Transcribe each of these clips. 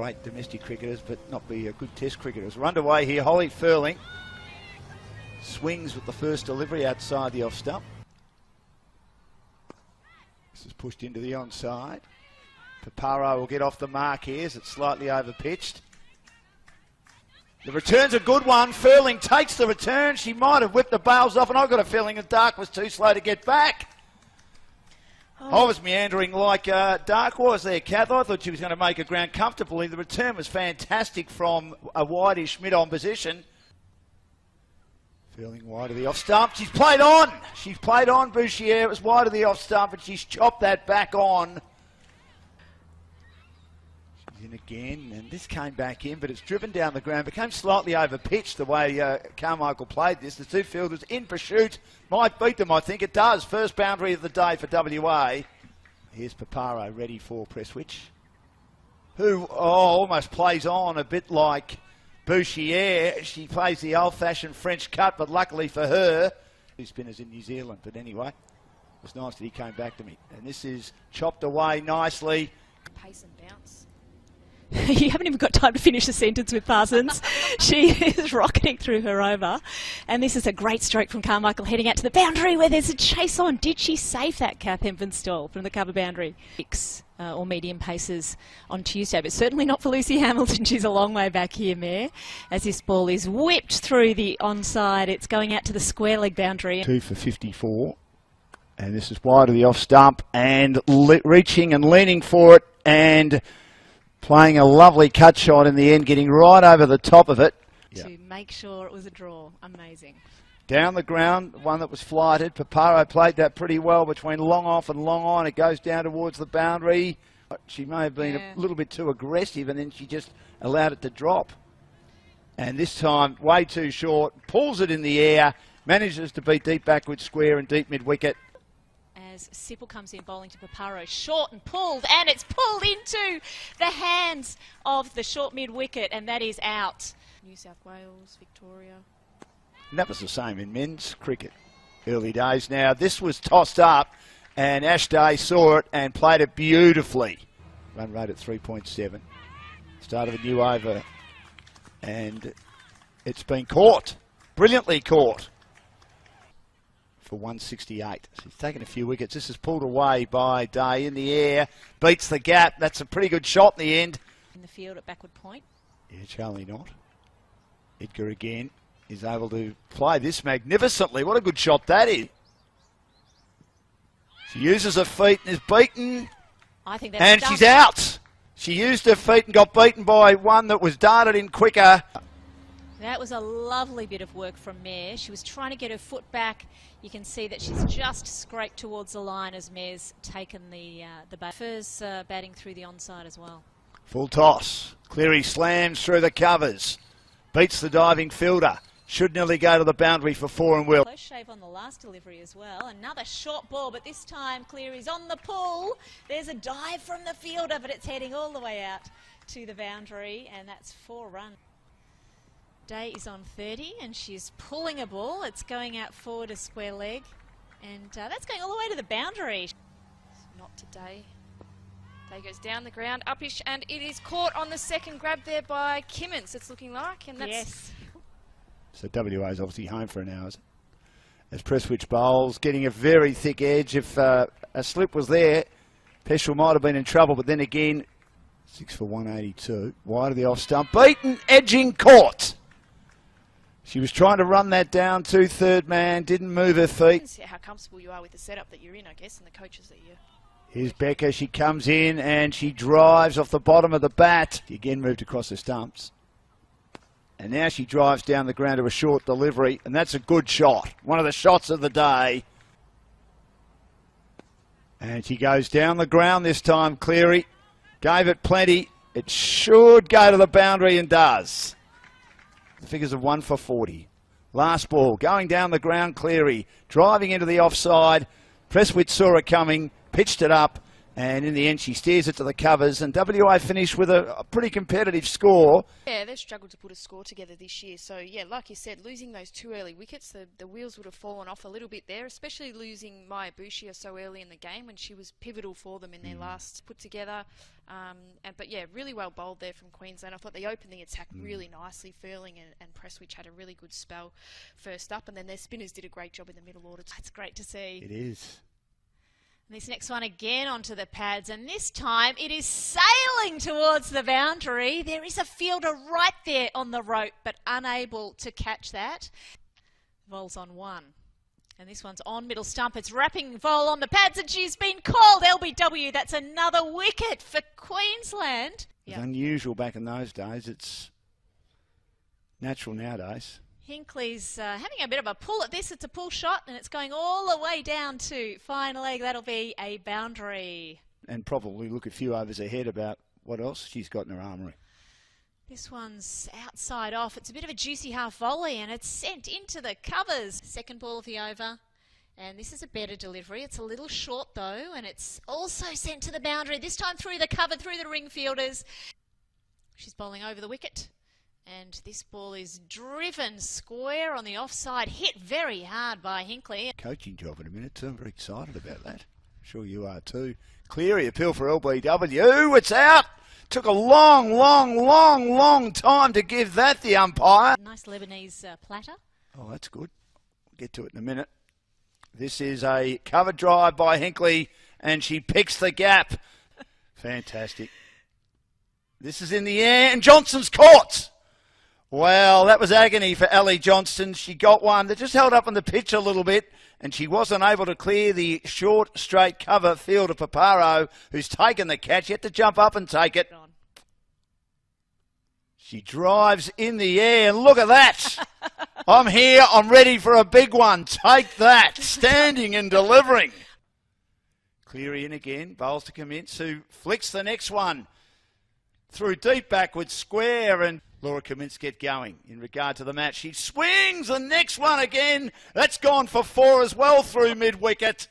great domestic cricketers, but not be a good test cricketers. We're underway here. Holly Furling swings with the first delivery outside the off stump. This is pushed into the onside. Paparo will get off the mark here as it's slightly overpitched. The return's a good one. Furling takes the return. She might have whipped the bails off, and I've got a feeling that Dark was too slow to get back. I was meandering like Dark was there, Kath. I thought she was going to make her ground comfortably. The return was fantastic from a wideish mid-on position. Furling wide of the off stump. She's played on. She's played on, Bouchier. It was wide of the off stump, and she's chopped that back on. In again, and this came back in, but it's driven down the ground, became slightly overpitched the way Carmichael played this. The two fielders in pursuit, might beat them, I think it does. First boundary of the day for WA. Here's Paparo ready for Presswich, who almost plays on a bit like Bouchier. She plays the old-fashioned French cut, but luckily for her, two spinners in New Zealand. But anyway, it was nice that he came back to me. And this is chopped away nicely. Pace and bounce. You haven't even got time to finish the sentence with Parsons. She is rocketing through her over. And this is a great stroke from Carmichael heading out to the boundary where there's a chase on. Did she save that, Kath Hempinstall, from the cover boundary? Or medium paces on Tuesday, but certainly not for Lucy Hamilton. She's a long way back here, Mayor, as this ball is whipped through the onside. It's going out to the square leg boundary. 2 for 54. And this is wide of the off stump and reaching and leaning for it and playing a lovely cut shot in the end, getting right over the top of it. To make sure it was a draw. Amazing. Down the ground, one that was flighted. Paparo played that pretty well between long off and long on. It goes down towards the boundary. She may have been a little bit too aggressive, and then she just allowed it to drop. And this time, way too short, pulls it in the air, manages to beat deep backward square and deep mid-wicket. As Sipple comes in bowling to Paparo, short and pulled, and it's pulled into the hands of the short mid-wicket, and that is out. New South Wales, Victoria. And that was the same in men's cricket. Early days now. This was tossed up, and Ash Day saw it and played it beautifully. Run rate at 3.7. Start of a new over, and it's been caught. Brilliantly caught. For 168. So he's taken a few wickets. This is pulled away by Day in the air. Beats the gap. That's a pretty good shot in the end. In the field at backward point. Yeah, Charlie not. Edgar again is able to play this magnificently. What a good shot that is. She uses her feet and is beaten. I think that's and she's out. She used her feet and got beaten by one that was darted in quicker. That was a lovely bit of work from Mayor. She was trying to get her foot back. You can see that she's just scraped towards the line as Mayor's taken the bat. Furs batting through the onside as well. Full toss. Cleary slams through the covers. Beats the diving fielder. Should nearly go to the boundary for 4 and will. Close shave on the last delivery as well. Another short ball, but this time Cleary's on the pull. There's a dive from the fielder, but it's heading all the way out to the boundary, and that's 4 runs. Day is on 30 and she's pulling a ball. It's going out forward a square leg, and that's going all the way to the boundary. Not today. Day goes down the ground, upish, and it is caught on the second grab there by Kimmins, it's looking like. And that's yes. So WA is obviously home for an hour. As Presswich bowls, getting a very thick edge. If a slip was there, Peschel might have been in trouble, but then again, 6 for 182. Wide of the off stump. Beaten, edging, caught. She was trying to run that down to third man, didn't move her feet. See how comfortable you are with the setup that you're in, I guess, and the coaches that you're... Here's Becker. She comes in and she drives off the bottom of the bat. She again moved across the stumps. And now she drives down the ground to a short delivery, and that's a good shot. One of the shots of the day. And she goes down the ground this time, Cleary. Gave it plenty. It should go to the boundary and does. The figures of 1 for 40. Last ball, going down the ground, Cleary, driving into the offside. Presswich saw it coming, pitched it up, And in the end, she steers it to the covers, and WA finished with a pretty competitive score. Yeah, they've struggled to put a score together this year. So, yeah, like you said, losing those 2 early wickets, the wheels would have fallen off a little bit there, especially losing Maya Bushia so early in the game when she was pivotal for them in their last put together. But, yeah, really well bowled there from Queensland. I thought they opened the attack really nicely. Furling and Presswich had a really good spell first up, and then their spinners did a great job in the middle order. That's great to see. It is. This next one again onto the pads, and this time it is sailing towards the boundary. There is a fielder right there on the rope, but unable to catch that. Vol's on 1. And this one's on middle stump. It's wrapping Vol on the pads, and she's been called LBW. That's another wicket for Queensland. It was unusual back in those days. It's natural nowadays. Hinkley's having a bit of a pull at this. It's a pull shot, and it's going all the way down to fine leg. That'll be a boundary. And probably look a few overs ahead about what else she's got in her armoury. This one's outside off. It's a bit of a juicy half volley, and it's sent into the covers. Second ball of the over. And this is a better delivery. It's a little short, though, and it's also sent to the boundary. This time through the cover, through the ring fielders. She's bowling over the wicket. And this ball is driven square on the offside, hit very hard by Hinkley. Coaching job in a minute too. I'm very excited about that. I'm sure you are too. Cleary, appeal for LBW. It's out. Took a long time to give that the umpire. Nice Lebanese platter. Oh, that's good. We'll get to it in a minute. This is a cover drive by Hinkley, and she picks the gap. Fantastic. This is in the air, and Johnson's caught. Well, that was agony for Ali Johnston. She got one that just held up on the pitch a little bit, and she wasn't able to clear the short, straight cover fielder Paparo, who's taken the catch. He had to jump up and take it. She drives in the air, and look at that. I'm here. I'm ready for a big one. Take that. Standing and delivering. Cleary in again. Bowls to commence, who flicks the next one through deep backwards square, and Laura Cummins get going in regard to the match. She swings the next one again. That's gone for 4 as well through mid-wicket.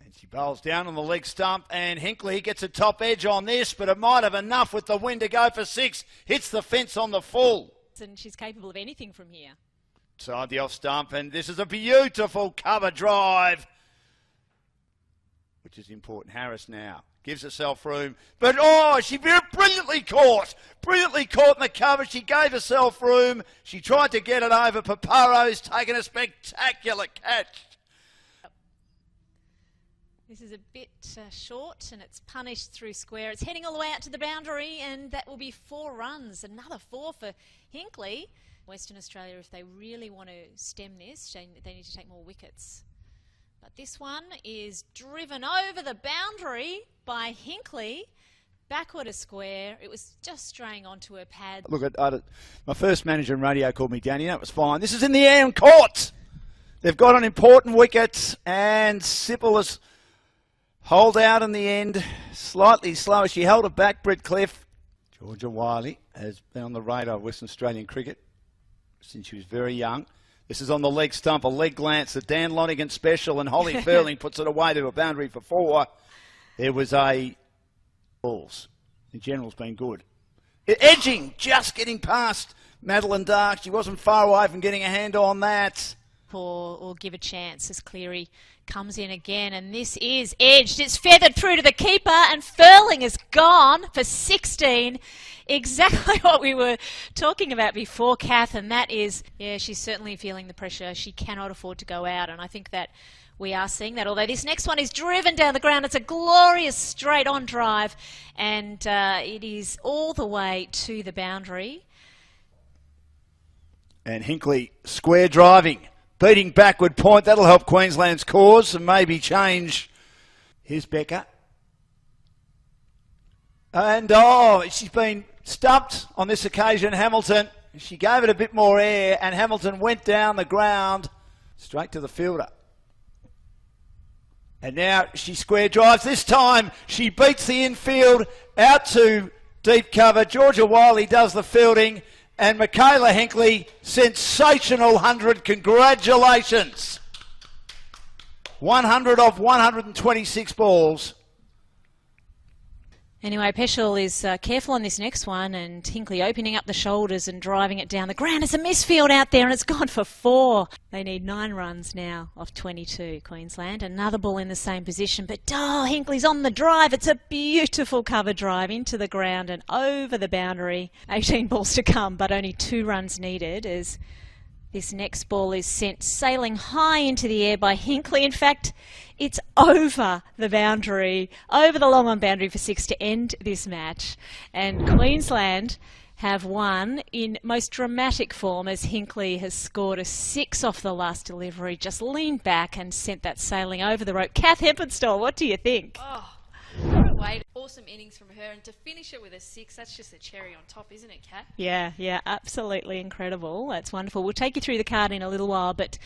And she bowls down on the leg stump, and Hinkley gets a top edge on this, but it might have enough with the wind to go for 6. Hits the fence on the full. And she's capable of anything from here. Side the off stump, and this is a beautiful cover drive, which is important. Harris now gives herself room, but she brilliantly caught in the cover. She gave herself room. She tried to get it over. Paparo's taken a spectacular catch. This is a bit short, and it's punished through square. It's heading all the way out to the boundary, and that will be 4 runs. Another 4 for Hinkley. Western Australia, if they really want to stem this, they need to take more wickets. But this one is driven over the boundary by Hinkley, backward a square. It was just straying onto her pad. Look, my first manager in radio called me Danny. That was fine. This is in the air and caught. They've got an important wicket, and Sipple has hold out in the end. Slightly slower. She held it back, Brett Cliff. Georgia Wiley has been on the radar of Western Australian cricket since she was very young. This is on the leg stump, a leg glance that Dan Lonigan special, and Holly Furling puts it away to a boundary for 4. There was a balls. The general's been good. Edging, just getting past Madeline Dark. She wasn't far away from getting a hand on that. Or give a chance as Cleary comes in again, and this is edged. It's feathered through to the keeper, and Furling is gone for 16. Exactly what we were talking about before, Kath, and that is, yeah, she's certainly feeling the pressure. She cannot afford to go out, and I think that we are seeing that. Although this next one is driven down the ground. It's a glorious straight-on drive, and it is all the way to the boundary. And Hinkley square driving. Beating backward point. That'll help Queensland's cause and maybe change. Here's Becker. And she's been stumped on this occasion, Hamilton. She gave it a bit more air, and Hamilton went down the ground straight to the fielder. And now she square drives. This time she beats the infield out to deep cover. Georgia Wiley does the fielding. And Mikayla Hinkley, sensational 100. Congratulations. 100 of 126 balls. Anyway, Peschel is careful on this next one, and Hinkley opening up the shoulders and driving it down the ground. It's a misfield out there, and it's gone for 4. They need 9 runs now off 22, Queensland. Another ball in the same position, but Hinkley's on the drive. It's a beautiful cover drive into the ground and over the boundary. 18 balls to come, but only 2 runs needed as this next ball is sent sailing high into the air by Hinkley. In fact, it's over the boundary, over the long on boundary for 6 to end this match. And Queensland have won in most dramatic form as Hinkley has scored a 6 off the last delivery, just leaned back and sent that sailing over the rope. Kath Heppenstall, what do you think? Oh, what a way. Awesome innings from her, and to finish it with a 6, that's just a cherry on top, isn't it, Kat? Yeah, absolutely incredible. That's wonderful. We'll take you through the card in a little while, but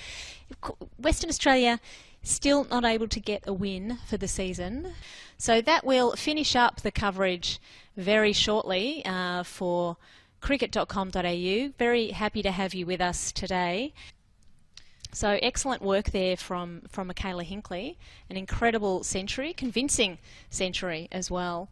Western Australia still not able to get a win for the season. So that will finish up the coverage very shortly for cricket.com.au. Very happy to have you with us today. So excellent work there from Mikayla Hinkley. An incredible century, convincing century as well.